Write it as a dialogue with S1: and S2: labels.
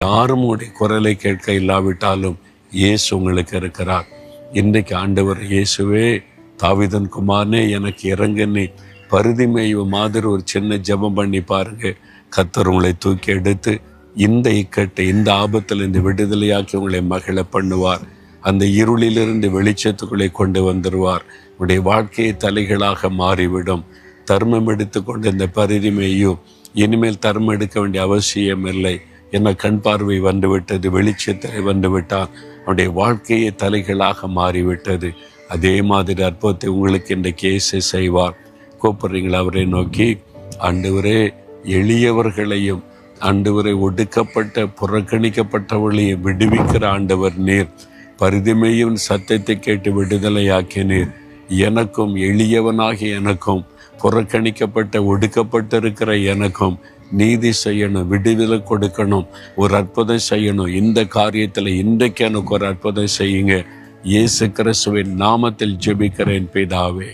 S1: யாரும் உங்களுடைய குரலை கேட்க இல்லாவிட்டாலும் இயேசு உங்களுக்கு இருக்கிறார். இன்றைக்கு ஆண்டவர் இயேசுவே தாவீதின் குமாரனே எனக்கு இறங்குன்னு பரிதிமேயு மாதிரி ஒரு சின்ன ஜெபம் பண்ணி பாருங்க. கர்த்தர் உங்களை தூக்கி எடுத்து இந்த இக்கட்டு, இந்த ஆபத்தில் இந்த விடுதலையாக்கி உங்களை மகிழ பண்ணுவார். அந்த இருளிலிருந்து வெளிச்சத்துக்குள்ளே கொண்டு வந்துடுவார். உடைய வாழ்க்கையை தலைகளாக மாறிவிடும். தர்மம் எடுத்து கொண்டு இந்த பரிதிமேயும் இனிமேல் தர்மம் எடுக்க வேண்டிய அவசியம் இல்லை. என்ன கண் பார்வை வந்துவிட்டது, வெளிச்சத்தில் வந்துவிட்டான். அவனுடைய வாழ்க்கையை தலைகளாக மாறிவிட்டது. அதே மாதிரி அற்புதத்தை உங்களுக்கு இன்றைக்கு இயேசு செய்வார். கூப்பிடுறீங்களா அவரை நோக்கி? ஆண்டவரே, எளியவர்களையும் ஆண்டவரை ஒடுக்கப்பட்ட புறக்கணிக்கப்பட்டவர்களையும் விடுவிக்கிற ஆண்டவர் நீர். பரிதிமேயும் சத்தத்தை கேட்டு விடுதலையாக்கினீர். எனக்கும் எளியவனாகிய எனக்கும் புறக்கணிக்கப்பட்ட ஒடுக்கப்பட்டிருக்கிற எனக்கும் நீதி செய்யணும், விடுதலை கொடுக்கணும், ஒரு அற்புதம் செய்யணும். இந்த காரியத்தில் இன்றைக்கு எனக்கு ஒரு அற்புதம் செய்யுங்க. இயேசு கிறிஸ்துவின் நாமத்தில் ஜெபிக்கிறேன் பிதாவே.